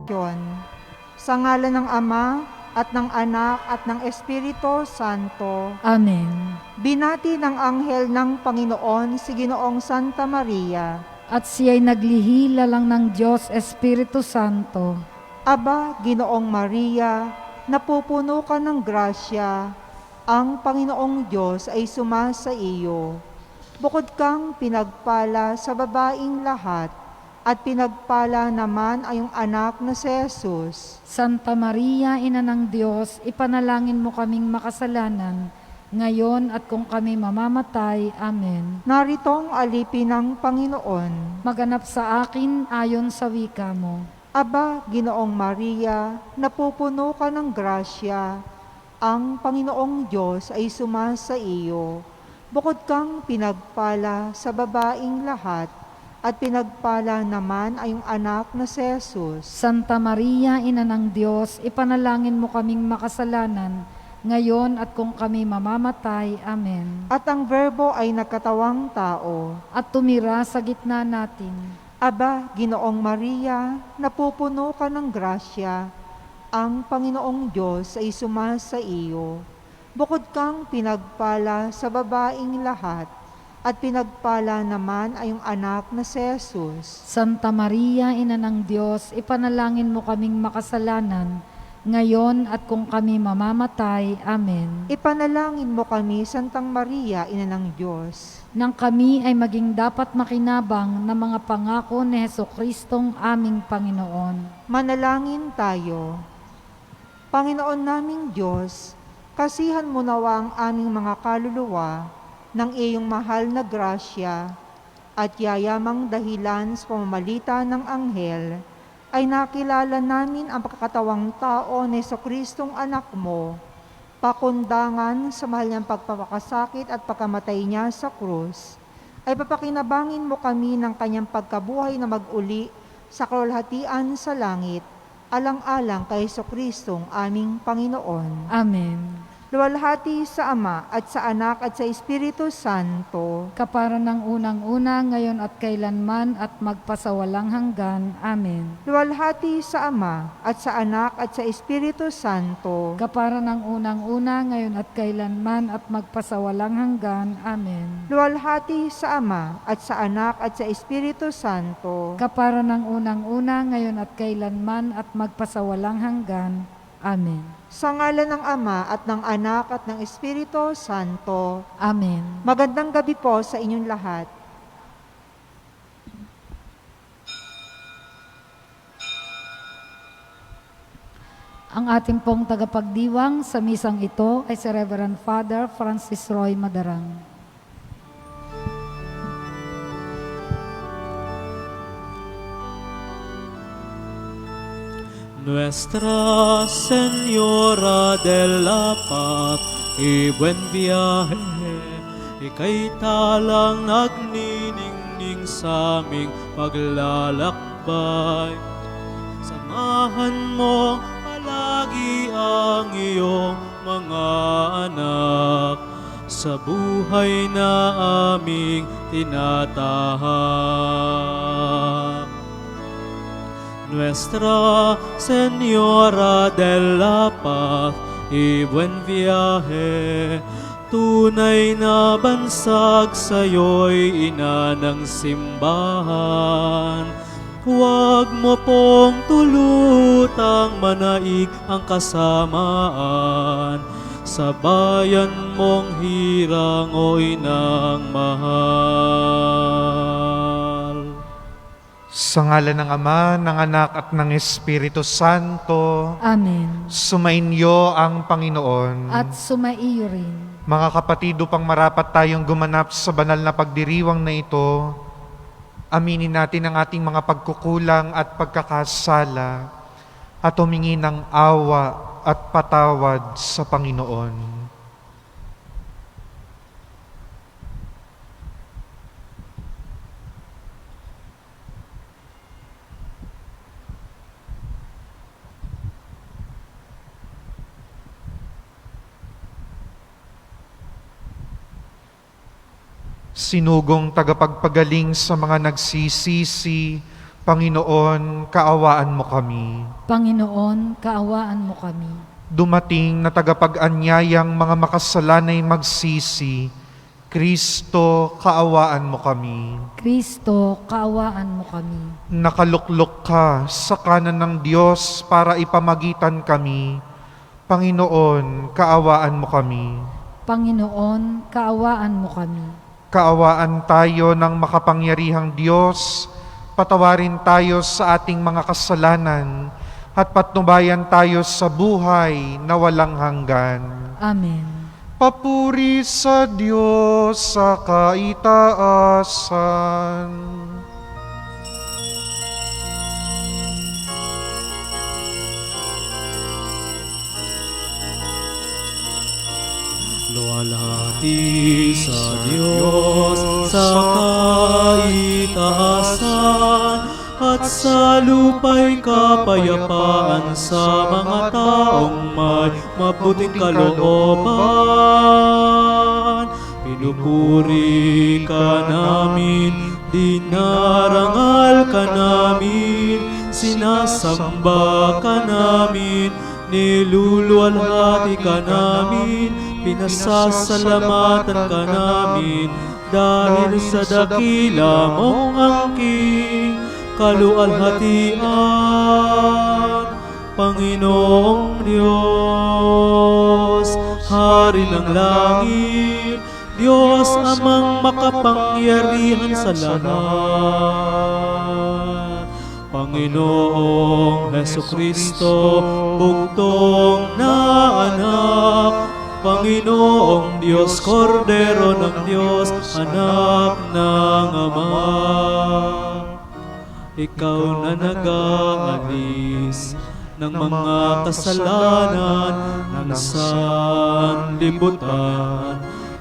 Yon. Sa ngalan ng Ama, at ng Anak, at ng Espiritu Santo. Amen. Binati ng anghel ng Panginoon si Ginoong Santa Maria. At siya'y naglihila lang ng Diyos Espiritu Santo. Aba, Ginoong Maria, napupuno ka ng grasya, ang Panginoong Diyos ay sumasa iyo. Bukod kang pinagpala sa babaing lahat, at pinagpala naman ay iyong anak na si Jesus. Santa Maria, Ina ng Diyos, ipanalangin mo kaming makasalanan, ngayon at kung kami mamamatay. Amen. Naritong alipin ng Panginoon. Maganap sa akin ayon sa wika mo. Aba, Ginoong Maria, napupuno ka ng grasya, ang Panginoong Diyos ay sumasa iyo. Bukod kang pinagpala sa babaing lahat, at pinagpala naman ay iyong anak na si Jesus. Santa Maria, Ina ng Diyos, ipanalangin mo kaming makasalanan, ngayon at kung kami mamamatay. Amen. At ang Verbo ay nagkatawang tao. At tumira sa gitna natin. Aba, Ginoong Maria, napupuno ka ng grasya, ang Panginoong Diyos ay sumasa iyo. Bukod kang pinagpala sa babaing lahat, at pinagpala naman ay iyong anak na si Jesus. Santa Maria, Ina ng Diyos, ipanalangin mo kaming makasalanan, ngayon at kung kami mamamatay. Amen. Ipanalangin mo kami, Santang Maria, Ina ng Diyos. Nang kami ay maging dapat makinabang ng mga pangako ni Jesucristong aming Panginoon. Manalangin tayo. Panginoon naming Diyos, kasihan mo nawa ang aming mga kaluluwa ng iyong mahal na grasya at yayamang dahilan sa pamamagitan ng anghel, ay nakilala namin ang pagkakatawang tao ni Jesucristong anak mo, pakundangan sa mahal niyang pagpapakasakit at pagkamatay niya sa krus, ay papakinabangin mo kami ng kanyang pagkabuhay na mag-uli sa kalwalhatian sa langit, alang-alang kay Jesucristong aming Panginoon. Amen. Luwalhati sa Ama at sa Anak at sa Espiritu Santo. Kapara ng unang-una, ngayon at kailanman at magpasawalang hanggan. Amen. Luwalhati sa Ama at sa Anak at sa Espiritu Santo. Kapara ng unang-una, ngayon at kailanman at magpasawalang hanggan. Amen. Luwalhati sa Ama at sa Anak at sa Espiritu Santo. Kapara ng unang-una, ngayon at kailanman at magpasawalang hanggan. Amen. Sa ngalan ng Ama at ng Anak at ng Espiritu Santo. Amen. Magandang gabi po sa inyong lahat. Ang ating pong tagapagdiwang sa misang ito ay si Reverend Father Francis Roy Madarang. Nuestra Señora de la Paz y buen viaje, ika'y talang nagniningning sa aming paglalakbay. Samahan mo palagi ang iyong mga anak sa buhay na aming tinatahak. Nuestra Señora de la Paz y buen viaje, tunay na bansag sa'yo'y ina ng simbahan. Huwag mo pong tulutang manaig ang kasamaan sa bayan mong hirang o inang mahal. Sa ngalan ng Ama, ng Anak at ng Espiritu Santo. Amen. Sumainyo ang Panginoon. At sumaiyo rin. Mga kapatid, upang marapat tayong gumanap sa banal na pagdiriwang na ito, aminin natin ang ating mga pagkukulang at pagkakasala at humingi ng awa at patawad sa Panginoon. Sinugong tagapagpagaling sa mga nagsisisi, Panginoon, kaawaan mo kami. Panginoon, kaawaan mo kami. Dumating na tagapag-anyayang mga makasalanay magsisi, Kristo, kaawaan mo kami. Kristo, kaawaan mo kami. Nakaluklok ka sa kanan ng Diyos para ipamagitan kami. Panginoon, kaawaan mo kami. Panginoon, kaawaan mo kami. Kaawaan tayo ng makapangyarihang Diyos, patawarin tayo sa ating mga kasalanan, at patnubayan tayo sa buhay na walang hanggan. Amen. Papuri sa Diyos sa kaitaasan. Luwalhati sa Diyos sa kaitaasan, at sa lupa'y kapayapaan sa mga taong may mabuting kalooban. Pinupuri ka namin, dinarangal ka namin, sinasamba ka namin, niluluwalhati ka namin, pinasasalamatan ka namin, dahil sa dakila mong angking kaluwalhatian. Panginoong Diyos, Hari ng langit, Diyos amang makapangyarihan sa lahat. Panginoong Hesukristo, bugtong na anak, Panginoong Diyos, Kordero ng Diyos, anak ng Ama. Ikaw na nag-aalis ng mga kasalanan ng sanlibutan.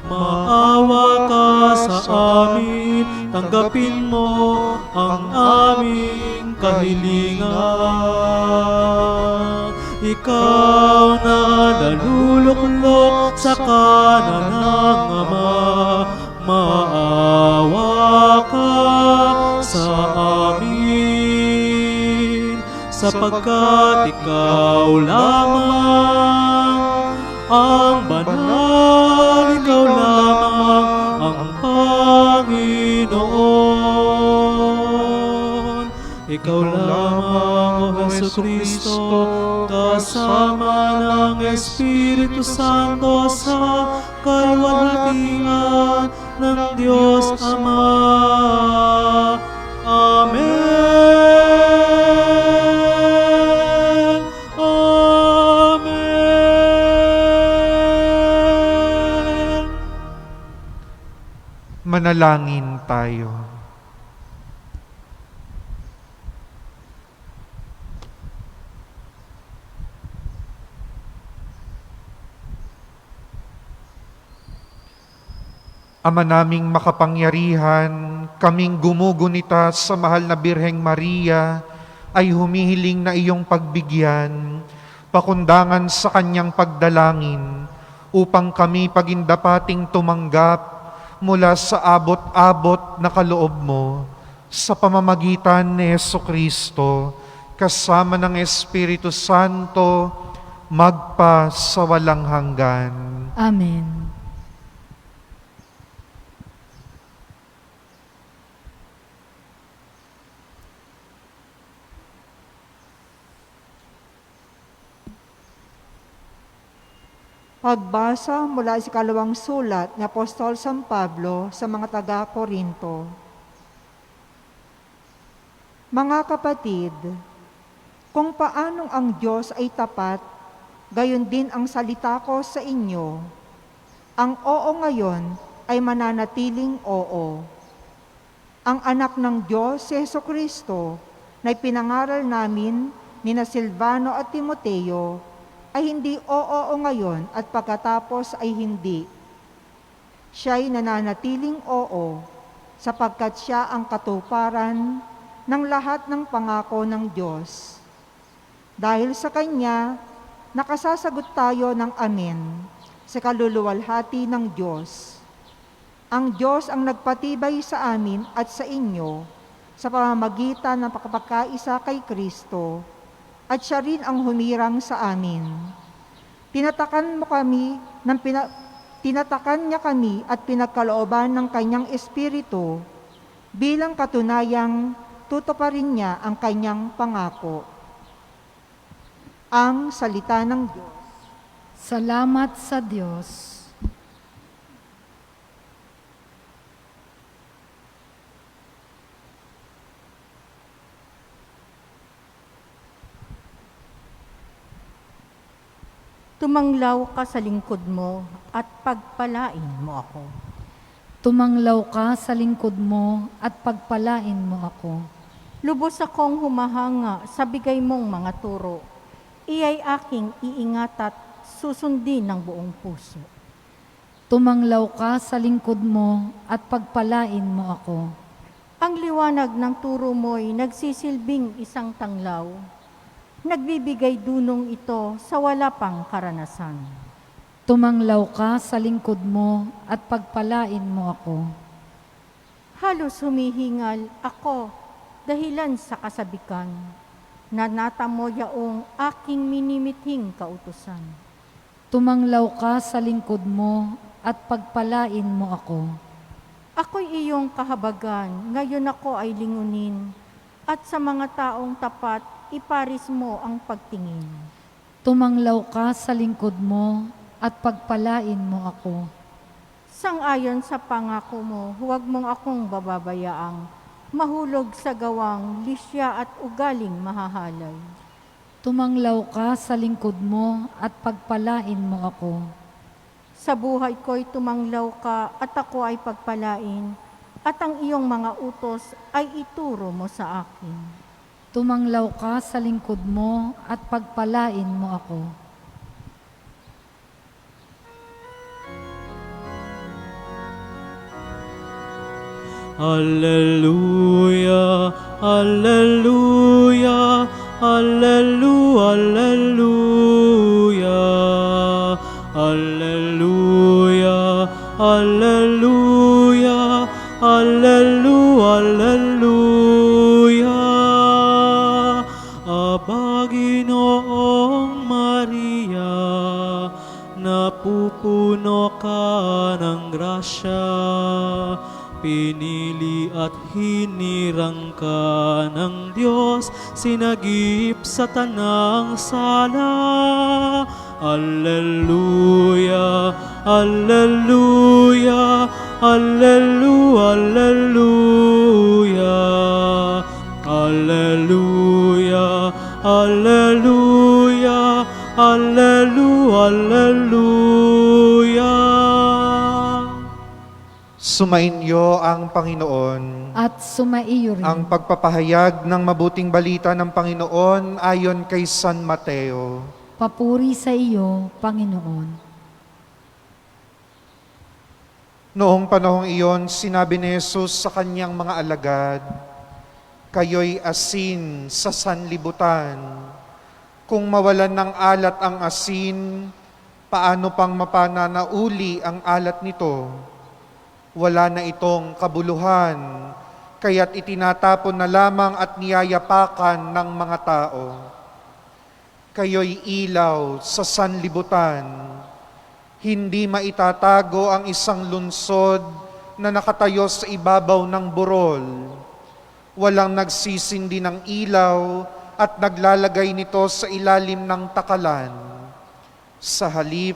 Maawa ka sa amin, tanggapin mo ang aming kahilingan. Ikaw na naluluklok sa kanan ng Ama, maawa ka sa amin, sapagkat ikaw lamang ang banal, ikaw lamang ang Panginoon. Ikaw lamang, O Hesukristo, kasama ng Espiritu Santo sa kalwalhatian ng Diyos Ama. Amen. Amen. Manalangin tayo. Ama naming makapangyarihan, kaming gumugunita sa mahal na Birheng Maria, ay humihiling na iyong pagbigyan, pakundangan sa kanyang pagdalangin, upang kami pagindapating tumanggap mula sa abot-abot na kaloob mo, sa pamamagitan ni Jesucristo, kasama ng Espiritu Santo, magpa sa walang hanggan. Amen. Pagbasa mula sa ikalawang sulat ni Apostol San Pablo sa mga taga-Korinto. Mga kapatid, kung paanong ang Diyos ay tapat, gayon din ang salita ko sa inyo. Ang oo ngayon ay mananatiling oo. Ang anak ng Diyos, si Jesucristo, na pinangaral namin ni na Silvano at Timoteo, ay hindi oo ngayon at pagkatapos ay hindi. Siya'y nananatiling oo, sapagkat siya ang katuparan ng lahat ng pangako ng Diyos. Dahil sa Kanya, nakasasagot tayo ng amen sa kaluluwalhati ng Diyos. Ang Diyos ang nagpatibay sa amin at sa inyo sa pamamagitan ng pagkakaisa kay Kristo, at siya rin ang humirang sa amin. Tinatakan niya kami at pinagkalooban ng kanyang Espiritu bilang katunayang tutuparin niya ang kanyang pangako. Ang salita ng Diyos. Salamat sa Diyos. Tumanglaw ka sa lingkod mo at pagpalain mo ako. Tumanglaw ka sa lingkod mo at pagpalain mo ako. Lubos akong humahanga sa bigay mong mga turo. Iya'y aking iingat at susundin ng buong puso. Tumanglaw ka sa lingkod mo at pagpalain mo ako. Ang liwanag ng turo mo'y nagsisilbing isang tanglaw. Nagbibigay dunong ito sa wala pang karanasan. Tumanglaw ka sa lingkod mo at pagpalain mo ako. Halos humihingal ako dahilan sa kasabikan na natamo yaong aking minimithing kautusan. Tumanglaw ka sa lingkod mo at pagpalain mo ako. Ako'y iyong kahabagan, ngayon ako ay lingunin, at sa mga taong tapat, iparis mo ang pagtingin. Tumanglaw ka sa lingkod mo at pagpalain mo ako. Sang-ayon sa pangako mo, huwag mong akong bababayaang mahulog sa gawang lisya at ugaling mahahalay. Tumanglaw ka sa lingkod mo at pagpalain mo ako. Sa buhay ko'y tumanglaw ka at ako ay pagpalain, at ang iyong mga utos ay ituro mo sa akin. Tumanglaw ka sa lingkod mo at pagpalain mo ako. Alleluia, alleluia, alleluia, alleluia, alleluia, alleluia, alleluia. Aba, Ginoong Maria, napupuno ka ng grasya, pinili at hinirang ka ng Diyos, sinagip sa tanang sala. Alleluia, alleluia, alleluia, alleluia, alleluia, alleluia, alleluia, alleluia. Sumainyo ang Panginoon. At sumaiyo rin. Ang pagpapahayag ng mabuting balita ng Panginoon ayon kay San Mateo. Papuri sa iyo, Panginoon. Noong panahong iyon, sinabi ni Jesus sa kanyang mga alagad, "Kayo'y asin sa sanlibutan. Kung mawalan ng alat ang asin, paano pang mapananauli ang alat nito? Wala na itong kabuluhan, kaya't itinatapon na lamang at niyayapakan ng mga tao. Kayo'y ilaw sa sanlibutan. Hindi maitatago ang isang lungsod na nakatayo sa ibabaw ng burol. Walang nagsisindi ng ilaw at naglalagay nito sa ilalim ng takalan. Sa halip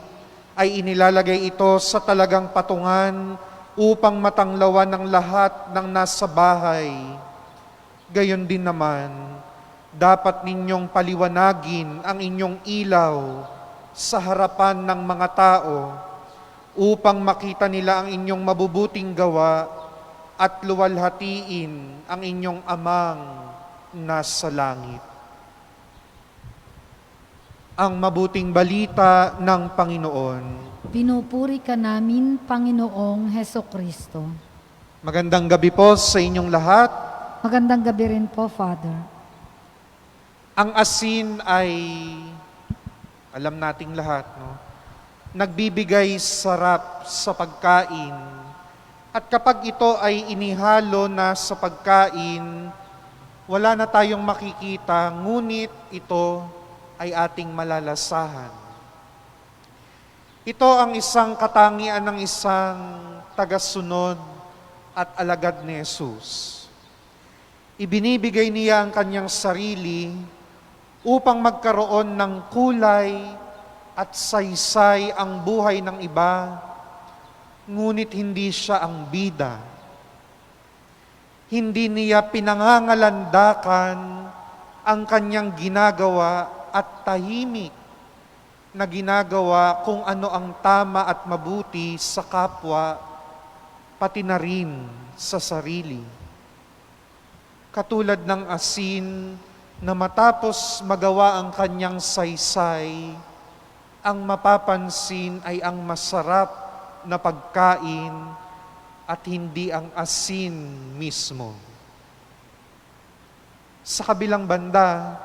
ay inilalagay ito sa talagang patungan upang matanglawan ng lahat ng nasa bahay. Gayon din naman, dapat ninyong paliwanagin ang inyong ilaw sa harapan ng mga tao upang makita nila ang inyong mabubuting gawa at luwalhatiin ang inyong amang nasa langit." Ang mabuting balita ng Panginoon. Pinupuri ka namin, Panginoong Hesukristo. Magandang gabi po sa inyong lahat. Magandang gabi rin po, Father. Ang asin ay, alam nating lahat, no? Nagbibigay sarap sa pagkain, At kapag ito ay inihalo na sa pagkain, wala na tayong makikita, ngunit ito ay ating malalasahan. Ito ang isang katangian ng isang tagasunod at alagad ni Jesus. Ibinibigay niya ang kanyang sarili upang magkaroon ng kulay at saysay ang buhay ng iba, ngunit hindi siya ang bida. Hindi niya pinangangalandakan ang kanyang ginagawa at tahimik na ginagawa kung ano ang tama at mabuti sa kapwa, pati na rin sa sarili. Katulad ng asin na matapos magawa ang kanyang saysay, ang mapapansin ay ang masarap na pagkain at hindi ang asin mismo. Sa kabilang banda,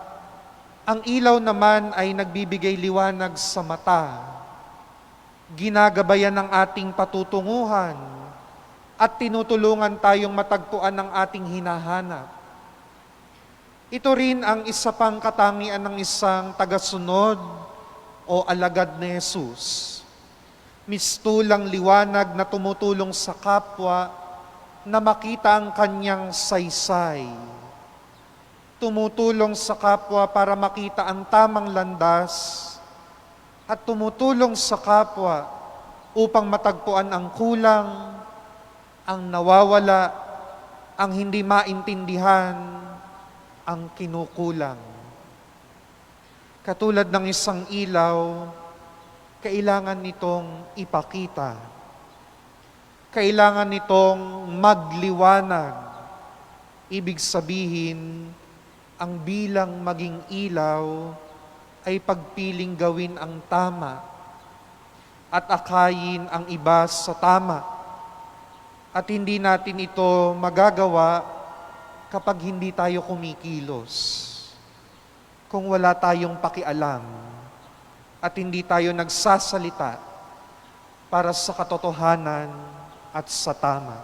ang ilaw naman ay nagbibigay liwanag sa mata, ginagabayan ng ating patutunguhan, at tinutulungan tayong matagpuan ang ating hinahanap. Ito rin ang isa pang katangian ng isang tagasunod o alagad ni Jesus. Mistulang liwanag na tumutulong sa kapwa na makita ang kanyang saysay. Tumutulong sa kapwa para makita ang tamang landas at tumutulong sa kapwa upang matagpuan ang kulang, ang nawawala, ang hindi maintindihan, ang kinukulang. Katulad ng isang ilaw, kailangan nitong ipakita. Kailangan nitong magliwanag. Ibig sabihin, ang bilang maging ilaw ay pagpiling gawin ang tama at akayin ang iba sa tama. At hindi natin ito magagawa kapag hindi tayo kumikilos. Kung wala tayong pakialam at hindi tayo nagsasalita para sa katotohanan at sa tama.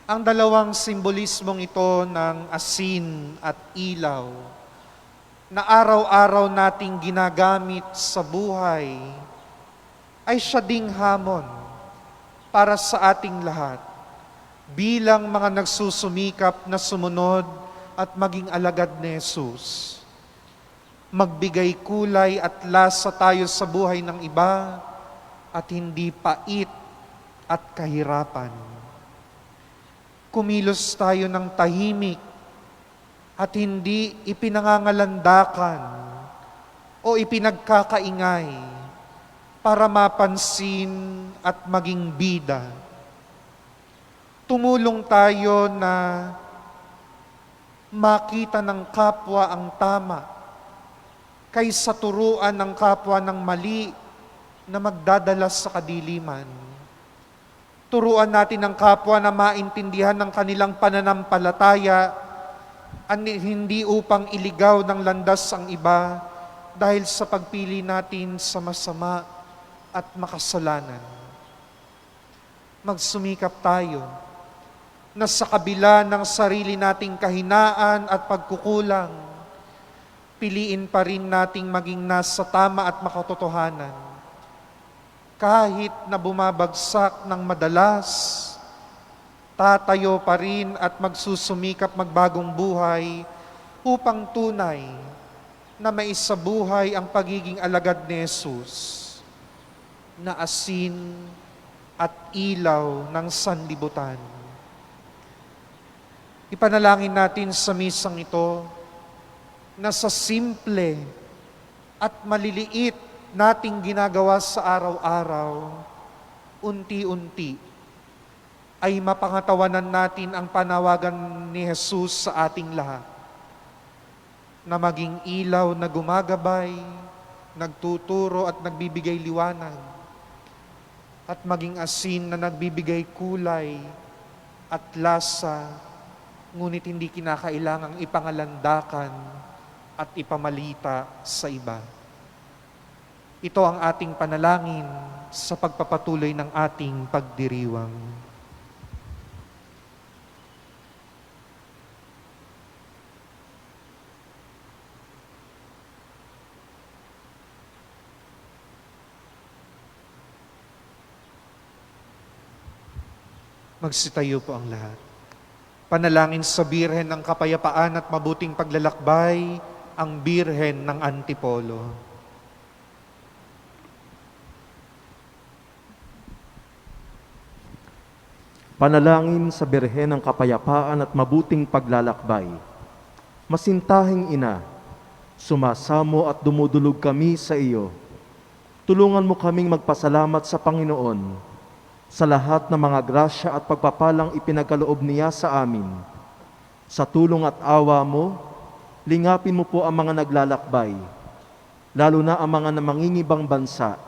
Ang dalawang simbolismong ito ng asin at ilaw na araw-araw nating ginagamit sa buhay ay siya ding hamon para sa ating lahat bilang mga nagsusumikap na sumunod at maging alagad ni Jesus. Magbigay kulay at lasa tayo sa buhay ng iba at hindi pait at kahirapan. Kumilos tayo ng tahimik at hindi ipinangangalandakan o ipinagkakaingay para mapansin at maging bida. Tumulong tayo na makita ng kapwa ang tama kaysa turuan ng kapwa ng mali na magdadala sa kadiliman. Turuan natin ang kapwa na maintindihan ng kanilang pananampalataya at hindi upang iligaw ng landas ang iba dahil sa pagpili natin sa masama at makasalanan. Magsumikap tayo na sa kabila ng sarili nating kahinaan at pagkukulang, piliin pa rin nating maging nasa tama at makatotohanan. Kahit na bumabagsak ng madalas, tatayo pa rin at magsusumikap magbagong buhay upang tunay na maisabuhay ang pagiging alagad ni Jesus na asin at ilaw ng sanlibutan. Ipanalangin natin sa misang ito na sa simple at maliliit nating ginagawa sa araw-araw, unti-unti ay mapangatawanan natin ang panawagan ni Jesus sa ating lahat na maging ilaw na gumagabay, nagtuturo at nagbibigay liwanag at maging asin na nagbibigay kulay at lasa, ngunit hindi kinakailangang ipangalandakan at ipamalita sa iba. Ito ang ating panalangin sa pagpapatuloy ng ating pagdiriwang. Magsitayo po ang lahat. Panalangin sa Birhen ng Kapayapaan at Mabuting Paglalakbay, ang Birhen ng Antipolo. Panalangin sa Birhen ng Kapayapaan at Mabuting Paglalakbay. Masintahing Ina, sumasamo at dumudulog kami sa iyo. Tulungan mo kaming magpasalamat sa Panginoon sa lahat ng mga grasya at pagpapalang ipinagkaloob niya sa amin. Sa tulong at awa mo, lingapin mo po ang mga naglalakbay, lalo na ang mga namangingibang bansa,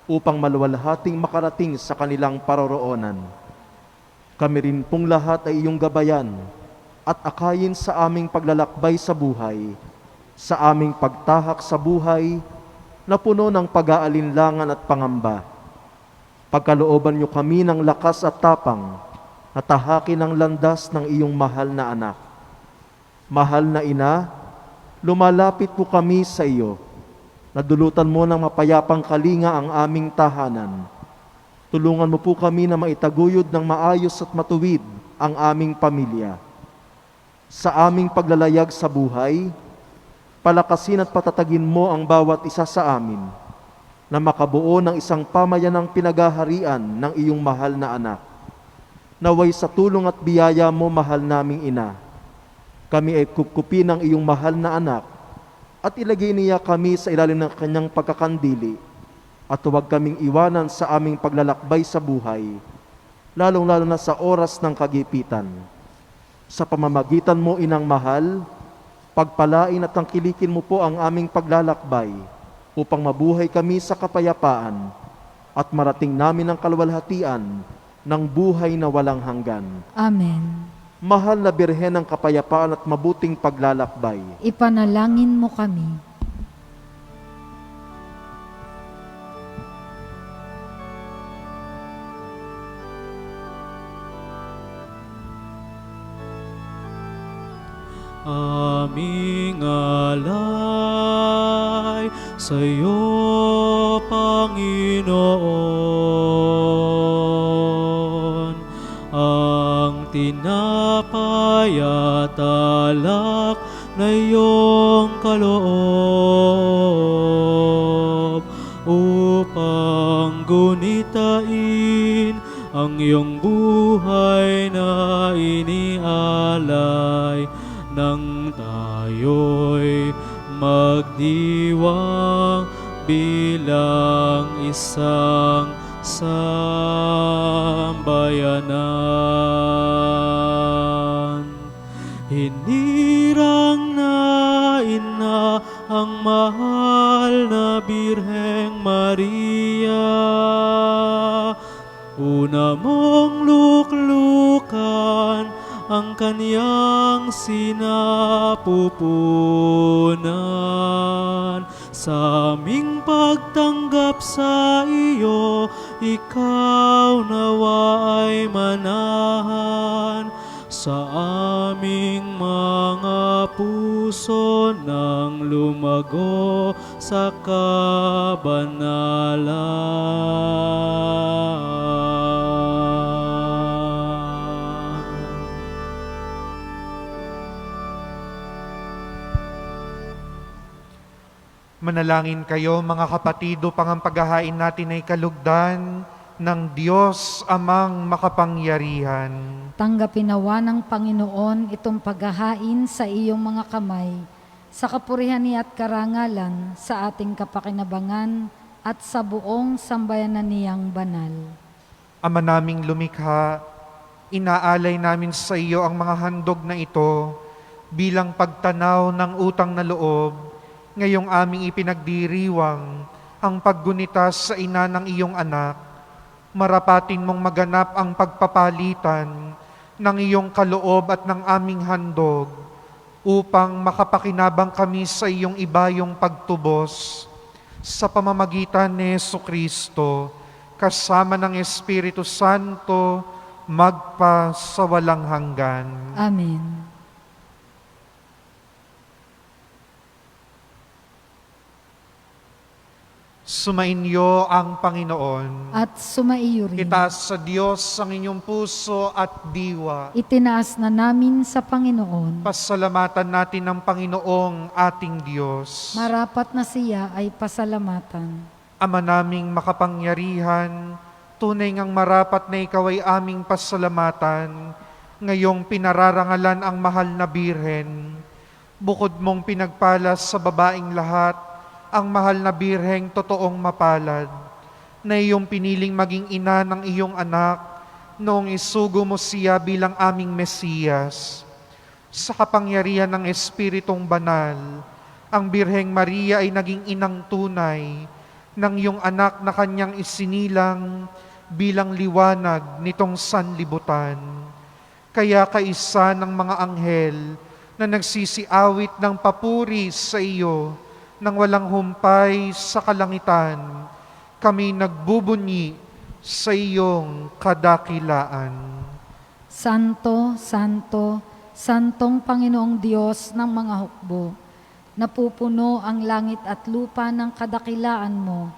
upang maluwalhating makarating sa kanilang paroroonan. Kami rin pong lahat ay iyong gabayan at akayin sa aming paglalakbay sa buhay, sa aming pagtahak sa buhay na puno ng pag-aalinlangan at pangamba. Pagkalooban niyo kami ng lakas at tapang na tahakin ang landas ng iyong mahal na anak. Mahal na Ina, lumalapit po kami sa iyo. Nadulutan mo ng mapayapang kalinga ang aming tahanan. Tulungan mo po kami na maitaguyod ng maayos at matuwid ang aming pamilya. Sa aming paglalayag sa buhay, palakasin at patatagin mo ang bawat isa sa amin, na makabuo ng isang pamayanang pinagaharian ng iyong mahal na anak. Naway sa tulong at biyaya mo, mahal naming Ina, kami ay kupkupi ng iyong mahal na anak at ilagay niya kami sa ilalim ng kanyang pagkakandili at huwag kaming iwanan sa aming paglalakbay sa buhay, lalong-lalo na sa oras ng kagipitan. Sa pamamagitan mo, Inang mahal, pagpalain at tangkilikin mo po ang aming paglalakbay upang mabuhay kami sa kapayapaan at marating namin ang kaluwalhatian ng buhay na walang hanggan. Amen. Mahal na Birhen ng Kapayapaan at Mabuting Paglalakbay, Ipanalangin mo kami. Aming alay sa iyo, Panginoon, ang tinapay at alak na iyong kaloob, upang gunitain ang iyong buhay na inialay, nang tayo'y magdiwang bilang isang sambayanan. Hinirang na Ina ang mahal na Birheng Maria, una mong luklukan ang kaniyang sinapupunan. Sa aming pagtanggap sa iyo, ikaw nawa ay manahan sa aming mga puso nang lumago sa kabanalan. Manalangin kayo mga kapatid upang ang paghahain natin ay kalugdan ng Diyos Amang makapangyarihan. Tanggapin nawa ng Panginoon itong paghahain sa iyong mga kamay, sa kapurihan niya at karangalan, sa ating kapakinabangan at sa buong sambayanan niyang banal. Ama naming lumikha, inaalay namin sa iyo ang mga handog na ito bilang pagtanaw ng utang na loob ngayong aming ipinagdiriwang ang paggunita sa ina ng iyong anak. Marapatin mong maganap ang pagpapalitan ng iyong kaloob at ng aming handog upang makapakinabang kami sa iyong ibayong pagtubos. sa pamamagitan ni Jesucristo, kasama ng Espiritu Santo, magpa sa walang hanggan. Amen. Sumainyo ang Panginoon. At sumaiyo rin. Itaas sa Diyos ang inyong puso at diwa. Itinaas na namin sa Panginoon. Pasalamatan natin ang Panginoong ating Diyos. Marapat na siya ay pasalamatan. Ama naming makapangyarihan, tunay ngang marapat na ikaw ay aming pasalamatan, ngayong pinararangalan ang mahal na Birhen. Bukod mong pinagpala sa babaing lahat, ang mahal na Birheng totoong mapalad, na iyong piniling maging ina ng iyong anak, noong isugo mo siya bilang aming Mesiyas. Sa kapangyarihan ng Espiritong Banal, ang Birheng Maria ay naging inang tunay ng iyong anak na kanyang isinilang bilang liwanag nitong sanlibutan. Kaya kaisa ng mga anghel na nagsisiawit ng papuri sa iyo nang walang humpay sa kalangitan, kami nagbubunyi sa iyong kadakilaan. Santo, Santo, Santong Panginoong Diyos ng mga hukbo, napupuno ang langit at lupa ng kadakilaan mo.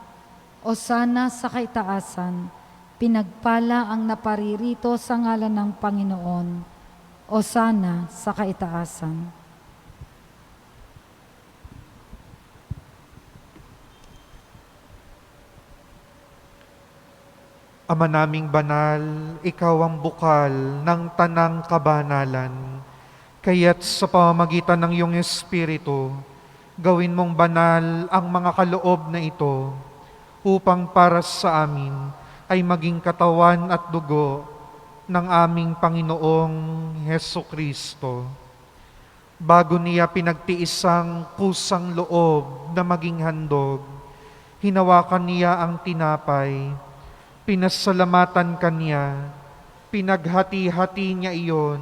O sana sa kaitaasan, pinagpala ang naparirito sa ngalan ng Panginoon. O sana sa kaitaasan. Ama naming banal, ikaw ang bukal ng tanang kabanalan. Kaya't sa pamamagitan ng iyong Espiritu, gawin mong banal ang mga kaloob na ito, upang para sa amin ay maging katawan at dugo ng aming Panginoong Hesukristo. Bago niya pinagtiisang kusang loob na maging handog, hinawakan niya ang tinapay, pinasalamatan kanya, pinaghati-hati niya iyon,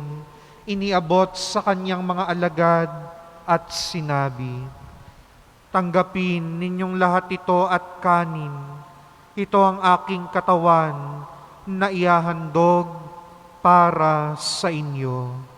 iniabot sa kanyang mga alagad at sinabi, "Tanggapin ninyong lahat ito at kanin. Ito ang aking katawan na ihahandog para sa inyo."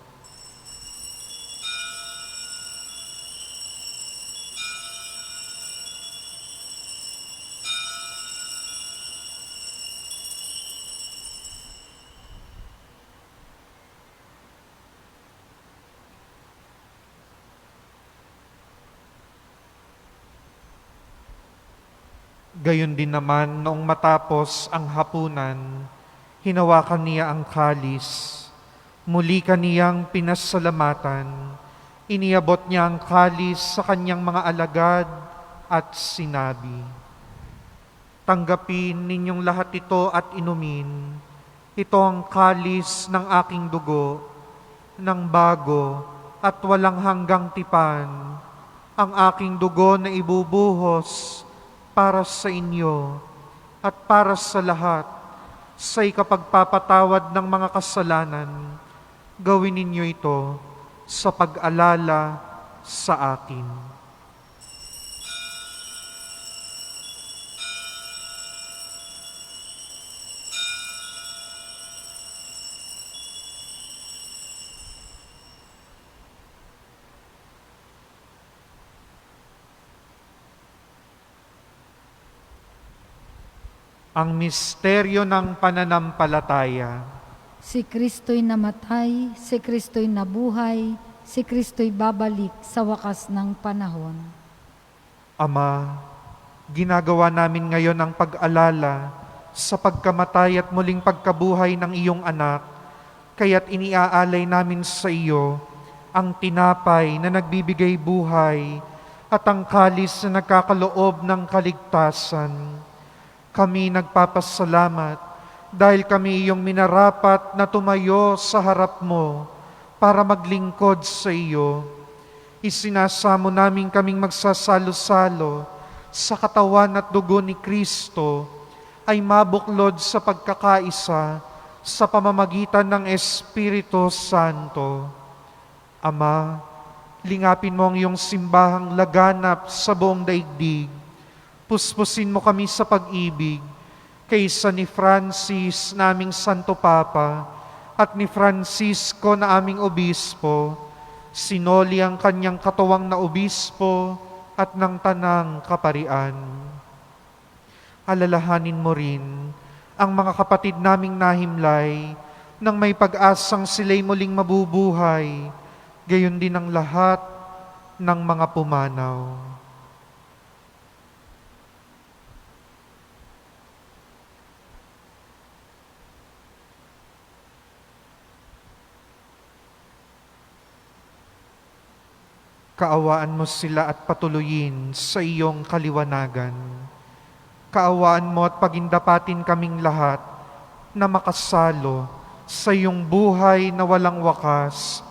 Gayon din naman, noong matapos ang hapunan, hinawakan niya ang kalis. Muli kaniyang pinasalamatan. Iniabot niya ang kalis sa kanyang mga alagad at sinabi, "Tanggapin ninyong lahat ito at inumin. Ito ang kalis ng aking dugo, ng bago at walang hanggang tipan, ang aking dugo na ibubuhos para sa inyo at para sa lahat sa ikapagpapatawad ng mga kasalanan. Gawin ninyo ito sa pag-alala sa akin." Ang misteryo ng pananampalataya. Si Kristo'y namatay, si Kristo'y nabuhay, si Kristo'y babalik sa wakas ng panahon. Ama, ginagawa namin ngayon ang pag-alala sa pagkamatay at muling pagkabuhay ng iyong anak, kaya't iniaalay namin sa iyo ang tinapay na nagbibigay buhay at ang kalis na nagkakaloob ng kaligtasan. Kami nagpapasalamat dahil kami iyong minarapat na tumayo sa harap mo para maglingkod sa iyo. Isinasamo namin kaming magsasalo-salo sa katawan at dugo ni Kristo ay mabuklod sa pagkakaisa sa pamamagitan ng Espiritu Santo. Ama, lingapin mo ang iyong simbahang laganap sa buong daigdig. Puspusin mo kami sa pag-ibig, kaysa ni Francis naming Santo Papa at ni Francisco na aming obispo, sinoli ang kanyang katuwang na obispo at ng tanang kaparian. Alalahanin mo rin ang mga kapatid naming nahimlay nang may pag-asang sila'y muling mabubuhay, gayon din ang lahat ng mga pumanaw. Kaawaan mo sila at patuloyin sa iyong kaliwanagan. Kaawaan mo at pagindapatin kaming lahat na makasalo sa iyong buhay na walang wakas,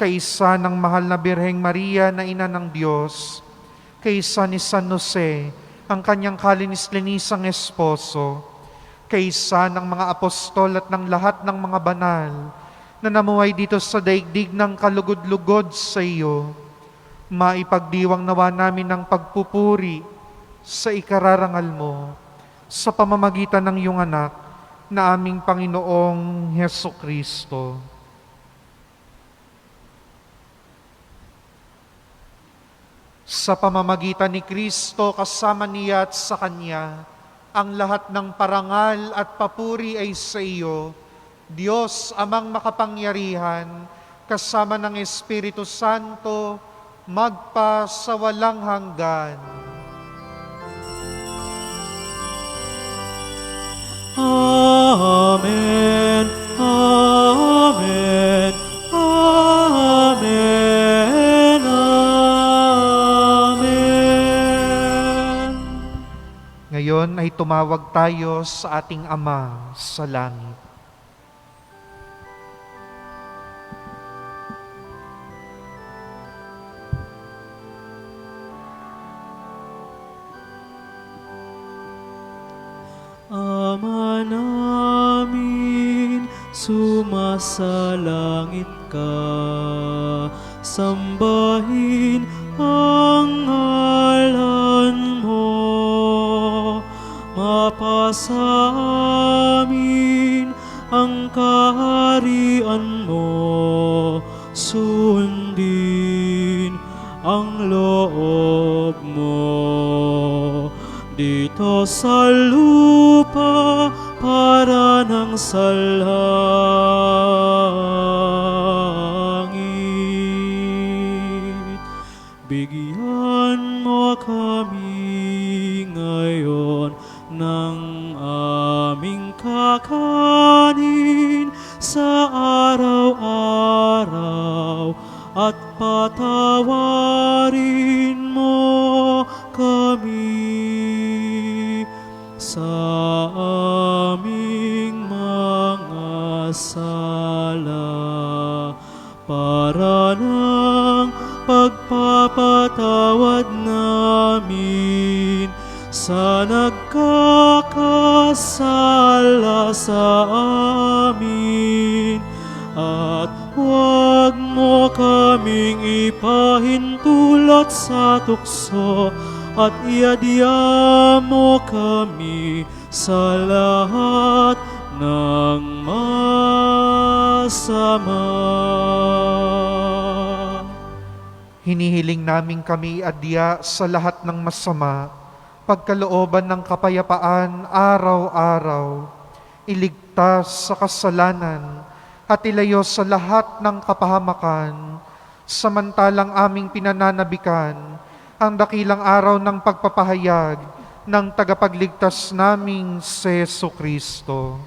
kaisa ng mahal na Birheng Maria na Ina ng Diyos, kaisa ni San Jose, ang kanyang kalinis-linisang esposo, kaisa ng mga apostol at ng lahat ng mga banal na namuhay dito sa daigdig ng kalugod-lugod sa iyo. Maipagdiwang nawa namin ng pagpupuri sa ikararangal mo sa pamamagitan ng iyong anak na aming Panginoong Hesukristo. Sa pamamagitan ni Kristo, kasama niya at sa Kanya, ang lahat ng parangal at papuri ay sa iyo, Diyos amang makapangyarihan, kasama ng Espiritu Santo, magpa sa walang hanggan. Amen. Amen. Amen. Amen. Ngayon ay tumawag tayo sa ating Ama sa langit. Ama namin, sumasalangit ka, sambahin ang ngalan mo, mapasa amin ang kaharian mo, sundin ang loob mo. Dito sa lupa para ng sa langit. Bigyan mo kami ngayon ng aming kakanin sa araw-araw at patawarin mo kami sa aming mga sala para ng pagpapatawad namin sa nagkakasala sa amin, at huwag mo kaming ipahintulot sa tukso, at iadya mo kami sa lahat ng masama. Hinihiling namin kami adya sa lahat ng masama, pagkalooban ng kapayapaan araw-araw, iligtas sa kasalanan, at ilayo sa lahat ng kapahamakan, samantalang aming pinananabikan ang dakilang araw ng pagpapahayag ng tagapagligtas naming si Jesucristo.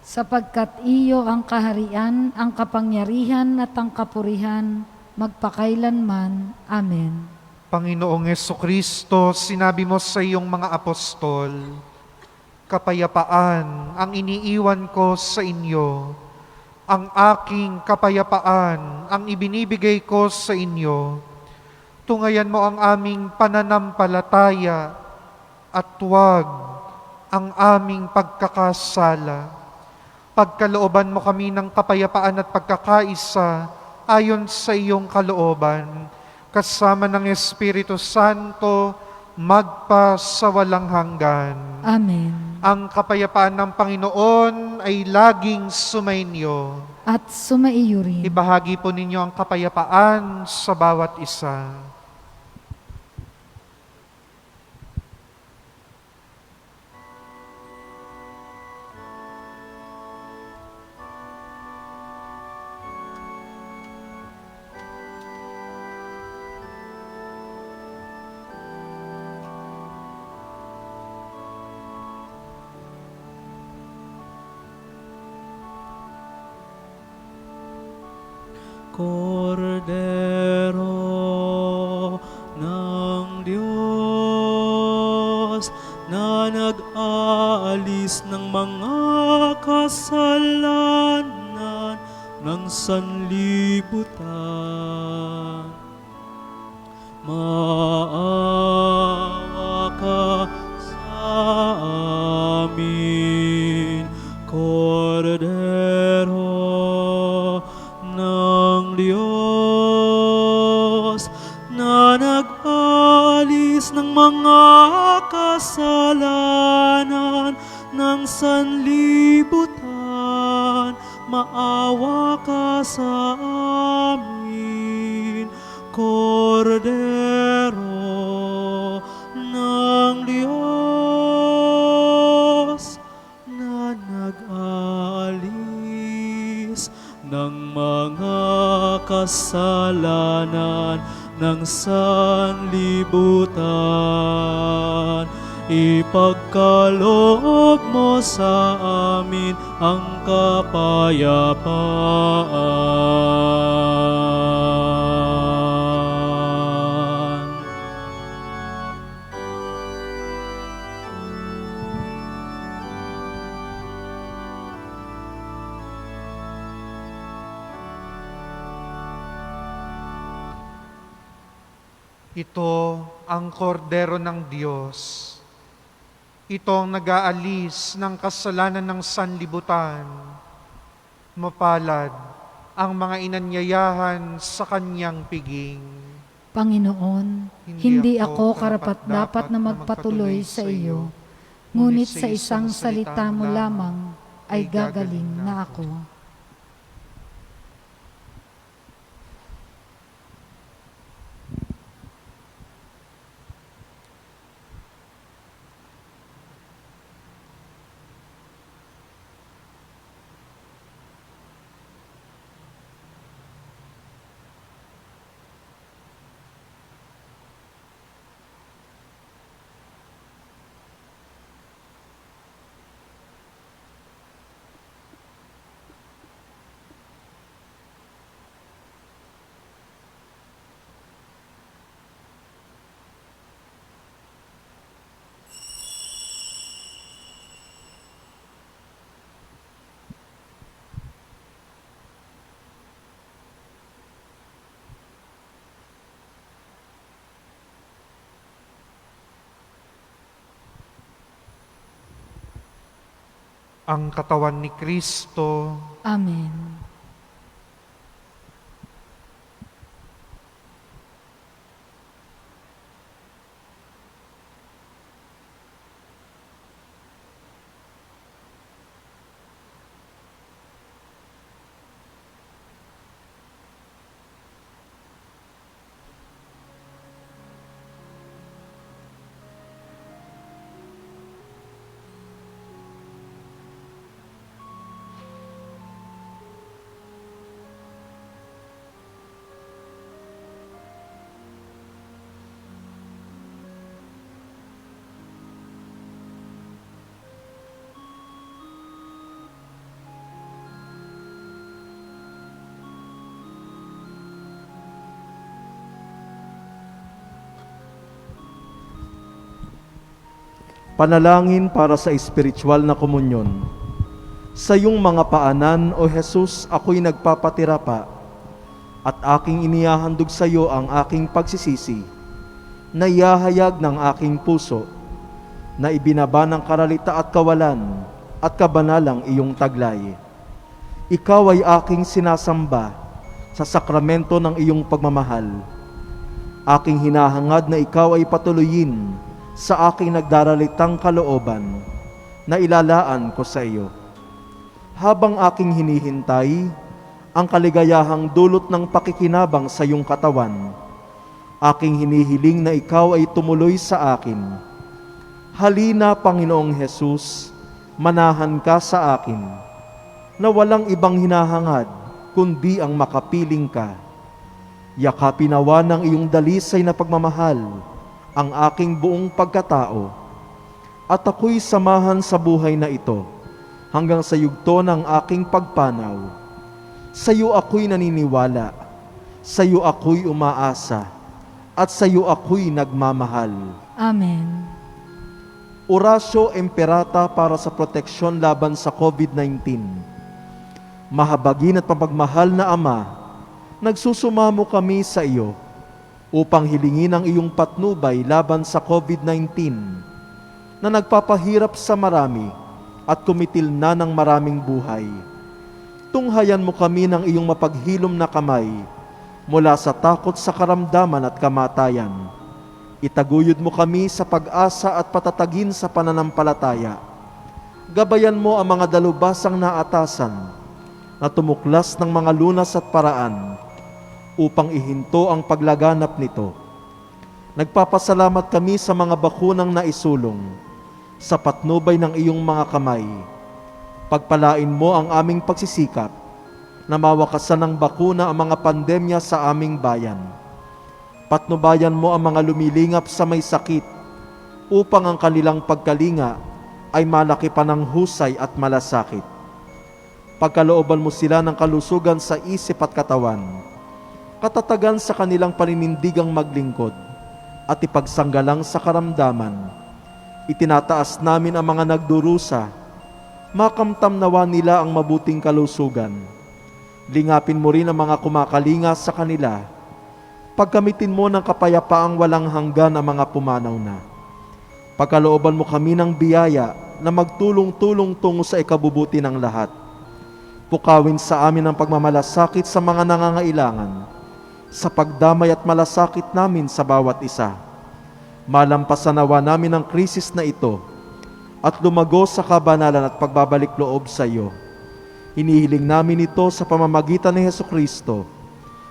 Sapagkat iyo ang kaharian, ang kapangyarihan at ang kapurihan, magpakailanman. Amen. Panginoong Jesucristo, sinabi mo sa iyong mga apostol, kapayapaan ang iniiwan ko sa inyo, ang aking kapayapaan ang ibinibigay ko sa inyo. Tungayan mo ang aming pananampalataya at huwag ang aming pagkakasala. Pagkalooban mo kami ng kapayapaan at pagkakaisa ayon sa iyong kalooban, kasama ng Espiritu Santo, magpa sa walang hanggan. Amen. Ang kapayapaan ng Panginoon ay laging sumainyo. At sumaiyo rin. Ibahagi po ninyo ang kapayapaan sa bawat isa. Kordero ng Diyos na nag-aalis ng mga kasalanan ng sanlibutan. Maawa ka sa amin, Kordero ng Diyos na nag-alis ng mga kasalanan ng sanlibutan. Maawa ka sa amin, Kordero ng Diyos na nag-alis ng mga kasalanan ng sanlibutan. Ipagkaloob mo sa amin ang kapayapaan. Ito ang kordero ng Diyos. Ito ang nag-aalis ng kasalanan ng sanlibutan. Mapalad ang mga inanyayahan sa kanyang piging. Panginoon, hindi ako karapat-dapat na magpatuloy sa iyo, ngunit sa isang salita mo lamang ay gagaling na ako. Ang katawan ni Kristo. Amen. Panalangin para sa espiritual na komunyon. Sa iyong mga paanan, O Jesus, ako'y nagpapatira pa, at aking inihahandog sa iyo ang aking pagsisisi, na iyahayag ng aking puso, na ibinaba ng karalita at kawalan, at kabanalang iyong taglay. Ikaw ay aking sinasamba sa sakramento ng iyong pagmamahal. Aking hinahangad na ikaw ay patuloyin sa aking nagdaralitang kalooban na ilalaan ko sa iyo. Habang aking hinihintay ang kaligayahang dulot ng pakikinabang sa iyong katawan, aking hinihiling na ikaw ay tumuloy sa akin. Halina, Panginoong Hesus, manahan ka sa akin, na walang ibang hinahangad kundi ang makapiling ka. Yakapin nawa ng iyong dalisay na pagmamahal ang aking buong pagkatao, at ako'y samahan sa buhay na ito hanggang sa yugto ng aking pagpanaw. Sa iyo ako'y naniniwala, sa iyo ako'y umaasa, at sa iyo ako'y nagmamahal. Amen. Orasyo Imperata para sa proteksyon laban sa COVID-19. Mahabagin at mapagmahal na Ama, nagsusumamo kami sa iyo upang hilingin ang iyong patnubay laban sa COVID-19 na nagpapahirap sa marami at kumitil na ng maraming buhay. Tunghayan mo kami ng iyong mapaghilom na kamay mula sa takot sa karamdaman at kamatayan. Itaguyod mo kami sa pag-asa at patatagin sa pananampalataya. Gabayan mo ang mga dalubhasang naatasan na tumuklas ng mga lunas at paraan upang ihinto ang paglaganap nito. Nagpapasalamat kami sa mga bakunang naisulong sa patnubay ng iyong mga kamay. Pagpalain mo ang aming pagsisikap na mawakasan ng bakuna ang mga pandemya sa aming bayan. Patnubayan mo ang mga lumilingap sa may sakit upang ang kanilang pagkalinga ay malaki pa ng husay at malasakit. Pagkalooban mo sila ng kalusugan sa isip at katawan, katatagan sa kanilang paninindigang maglingkod, at ipagsanggalang sa karamdaman. Itinataas namin ang mga nagdurusa, makamtam nawa nila ang mabuting kalusugan. Lingapin mo rin ang mga kumakalinga sa kanila. Pagkamitin mo ng kapayapaang walang hanggan ang mga pumanaw na. Pagkalooban mo kami ng biyaya na magtulong-tulong tungo sa ikabubuti ng lahat. Pukawin sa amin ang pagmamalasakit sa mga nangangailangan, sa pagdamay at malasakit namin sa bawat isa. Malampasan nawa namin ang krisis na ito at lumago sa kabanalan at pagbabalik loob sa iyo. Hinihiling namin ito sa pamamagitan ni Hesukristo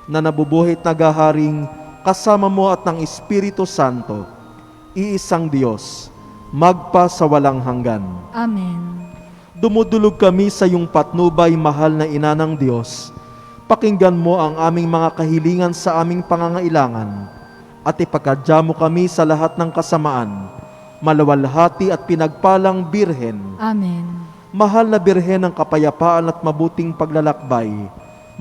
na nabubuhay at naghaharing kasama mo at ng Espiritu Santo, iisang Diyos, magpa sa walang hanggan. Amen. Dumudulog kami sa iyong patnubay, mahal na Ina ng Diyos. Pakinggan mo ang aming mga kahilingan sa aming pangangailangan at ipagkadya mo kami sa lahat ng kasamaan, malawalhati at pinagpalang Birhen. Amen. Mahal na Birhen ng kapayapaan at mabuting paglalakbay,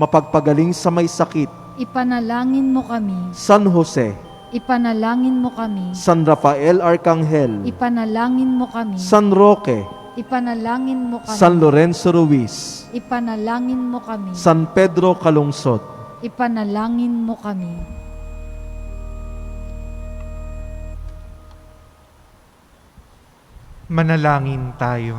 mapagpagaling sa may sakit, Ipanalangin mo kami. San Jose, Ipanalangin mo kami. San Rafael Arcangel, Ipanalangin mo kami. San Roque, Ipanalangin mo kami. San Lorenzo Ruiz, Ipanalangin mo kami. San Pedro Calungsod, Ipanalangin mo kami. Manalangin tayo.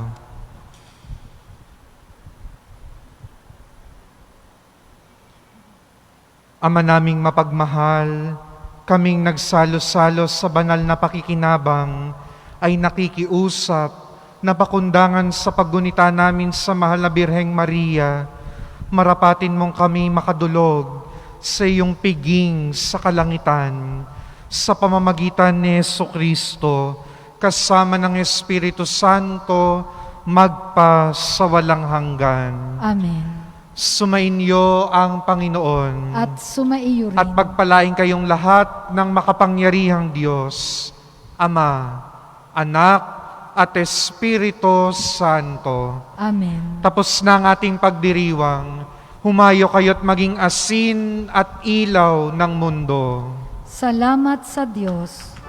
Ama naming mapagmahal, kaming nagsalo-salo sa banal na pakikinabang ay nakikiusap na pakundangan sa paggunita namin sa mahal na Birheng Maria, marapatin mong kami makadulog sa iyong piging sa kalangitan sa pamamagitan ni Jesucristo kasama ng Espiritu Santo magpa sa walang hanggan. Amen. Sumainyo ang Panginoon At sumaiyo rin. at pagpalain kayong lahat ng makapangyarihang Diyos, Ama, Anak, at Espiritu Santo. Amen. Tapos na ang ating pagdiriwang, humayo kayo't maging asin at ilaw ng mundo. Salamat sa Diyos.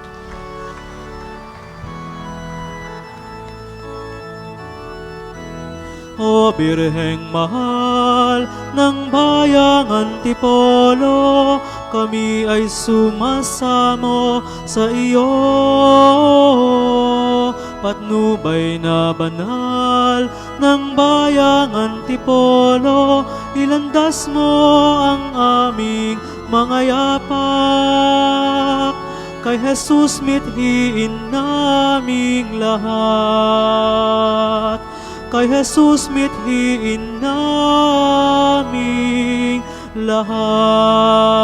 O Birheng mahal ng bayang Antipolo, kami ay sumasamo sa iyo. Patnubay na banal ng bayang Antipolo, ilandas mo ang aming mga yapak. Kay Jesus mithiin naming lahat. Kay Jesus mithiin naming lahat.